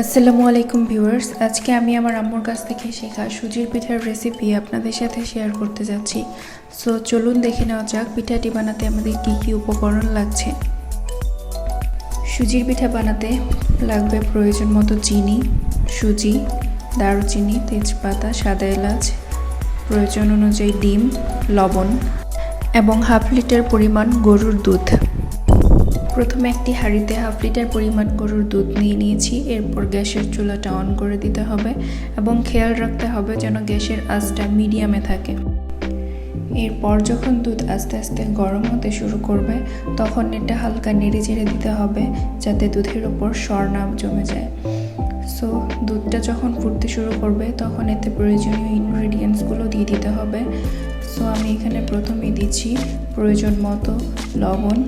আসসালামু আলাইকুম ভিউয়ার্স, আজকে আমি আমার আম্মুর কাছ থেকে শেখা সুজির পিঠার রেসিপি আপনাদের সাথে শেয়ার করতে যাচ্ছি। সো চলুন দেখে নেওয়া যাক পিঠাটি বানাতে আমাদের কি কি উপকরণ লাগছে। সুজির পিঠা বানাতে লাগবে প্রয়োজন মতো চিনি, সুজি, দারুচিনি, তেজপাতা, সাদা এলাচ, প্রয়োজন অনুযায়ী ডিম, লবণ এবং হাফ লিটার পরিমাণ গরুর দুধ। প্রথমে একটি হাঁড়িতে হাফ লিটার পরিমাণ গরুর দুধ নিয়ে নিয়েছি। এরপর গ্যাসের চুলাটা অন করে দিতে হবে এবং খেয়াল রাখতে হবে যেন গ্যাসের আঁচটা মিডিয়ামে থাকে। এরপর যখন দুধ আস্তে আস্তে গরম হতে শুরু করবে তখন এটা হালকা নেড়ে চেড়ে দিতে হবে যাতে দুধের ওপর সর না জমে যায়। সো দুধটা যখন ফুটতে শুরু করবে তখন এতে প্রয়োজনীয় ইনগ্রেডিয়েন্টসগুলো দিয়ে দিতে হবে। সো আমি এখানে প্রথমেই দিচ্ছি প্রয়োজন মতো লবণ,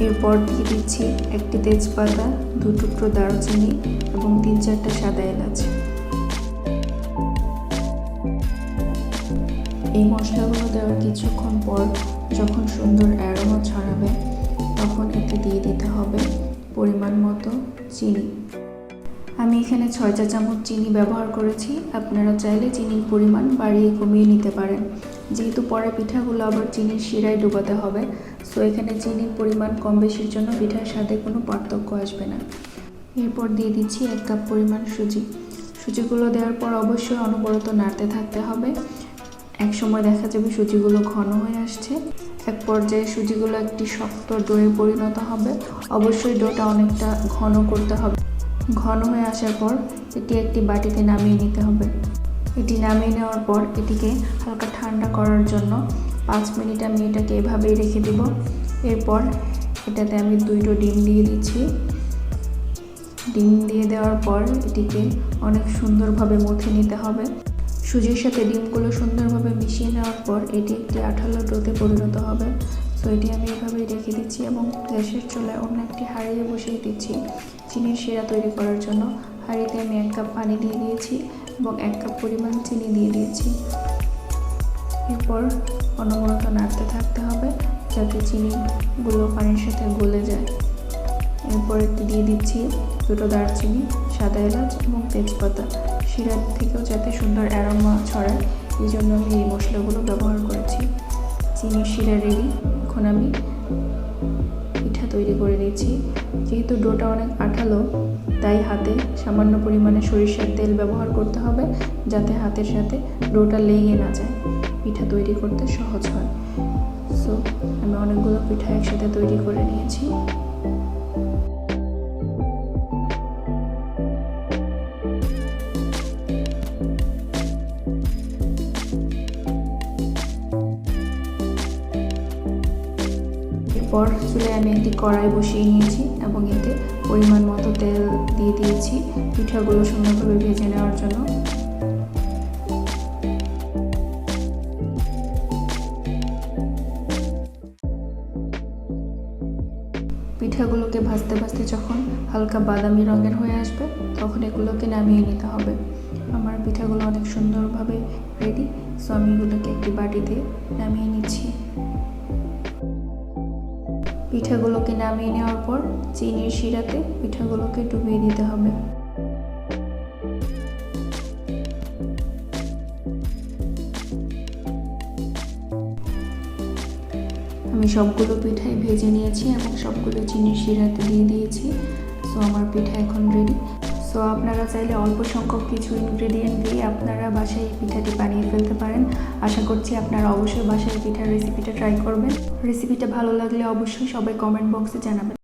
এরপর দিয়ে দিচ্ছি একটি তেজপাতা, 2 টুকরো দারুচিনি এবং 3-4টা সাদা এলাচ। এই মশলাগুলো দেওয়ার কিছুক্ষণ পর যখন সুন্দর অ্যারোমা ছড়াবে তখন এতে দিয়ে দিতে হবে পরিমাণ মতো চিনি। আমি এখানে 6 চা চামচ চিনি ব্যবহার করেছি। আপনারা চাইলে চিনির পরিমাণ বাড়িয়ে কমিয়ে নিতে পারেন, যেহেতু পরে পিঠাগুলো আবার চিনির শিরায় ডুবাতে হবে। সো এখানে চিনির পরিমাণ কম বেশির জন্য পিঠার স্বাদে কোনো পার্থক্য আসবে না। এরপর দিয়ে দিচ্ছি 1 কাপ পরিমাণ সুজি। সুজিগুলো দেওয়ার পর অবশ্যই অনবরত নাড়তে থাকতে হবে। এক সময় দেখা যাবে সুজিগুলো ঘন হয়ে আসছে। এক পর্যায়ে সুজিগুলো একটি শক্ত ডোয়ে পরিণত হবে। অবশ্যই ডোটা অনেকটা ঘন করতে হবে। ঘন হয়ে আসার পর এটি একটি বাটিতে নামিয়ে নিতে হবে। এটি নামিয়ে নেওয়ার পর এটিকে হালকা ঠান্ডা করার জন্য 5 মিনিট আমি এটাকে এভাবেই রেখে দেব। এরপর এটাতে আমি 2টো ডিম দিয়ে দিচ্ছি। ডিম দিয়ে দেওয়ার পর এটিকে অনেক সুন্দরভাবে মথে নিতে হবে। সুজির সাথে ডিমগুলো সুন্দরভাবে মিশিয়ে নেওয়ার পর এটি একটি আঠালো ডোতে পরিণত হবে। সো এটি আমি এভাবেই রেখে দিচ্ছি এবং গ্যাসের চুলায় অন্য একটি হাঁড়িতে বসিয়ে দিচ্ছি চিনির শিরা তৈরি করার জন্য। হাঁড়িতে আমি 1 কাপ পানি দিয়ে দিয়েছি এবং 1 কাপ পরিমাণ চিনি দিয়ে দিয়েছি। এরপর অনবরত নাড়তে থাকতে হবে যাতে চিনিগুলো পানির সাথে গলে যায়। এরপর একটি দিয়ে দিচ্ছি 2টো দারচিনি, সাদা এলাচ এবং তেজপাতা। শিরা থেকেও যাতে সুন্দর অ্যারোমা ছড়ায় এই জন্য আমি এই মশলাগুলো ব্যবহার করেছি। চিনির শিরা রেডি। এখন আমি পিঠা তৈরি করে নিচ্ছি। যেহেতু ডোটা অনেক আঠালো তাই হাতে সামান্য পরিমাণে সরিষার তেল ব্যবহার করতে হবে যাতে হাতের সাথে ডোটা লেগে না যায়, পিঠা তৈরি করতে সহজ হয়। সো আমি অনেকগুলো পিঠা একসাথে তৈরি করে নিয়েছি। এরপর চুলায় আমি একটি কড়াই বসিয়ে নিয়েছি এবং এতে পরিমাণ মতো তেল দিয়ে দিয়েছি পিঠাগুলো সুন্দরভাবে ভেজে নেওয়ার জন্য। পিঠাগুলোকে ভাজতে ভাজতে যখন হালকা বাদামি রঙের হয়ে আসবে তখন এগুলোকে নামিয়ে নিতে হবে। আমার পিঠাগুলো অনেক সুন্দরভাবে রেডি। সো আমি এগুলোকে একটি বাটিতে নামিয়ে নিচ্ছি। পিঠাগুলোকে নামিয়ে নেওয়ার পর চিনির শিরাতে পিঠাগুলোকে ডুবিয়ে দিতে হবে। আমি সবগুলো পিঠাই ভেজে নিয়েছি এবং সবগুলো চিনির শিরাতে দিয়ে দিয়েছি। সো আমার পিঠা এখন রেডি। সো আপনারা চাইলে অল্প সংখ্যক কিছু ইনগ্রেডিয়েন্ট দিয়ে আপনারা বাসায় এই পিঠাটি বানিয়ে ফেলতে পারেন। আশা করছি আপনারা অবশ্যই বাসায় পিঠার রেসিপিটা ট্রাই করবেন। রেসিপিটা ভালো লাগলে অবশ্যই সবাই কমেন্ট বক্সে জানাবেন।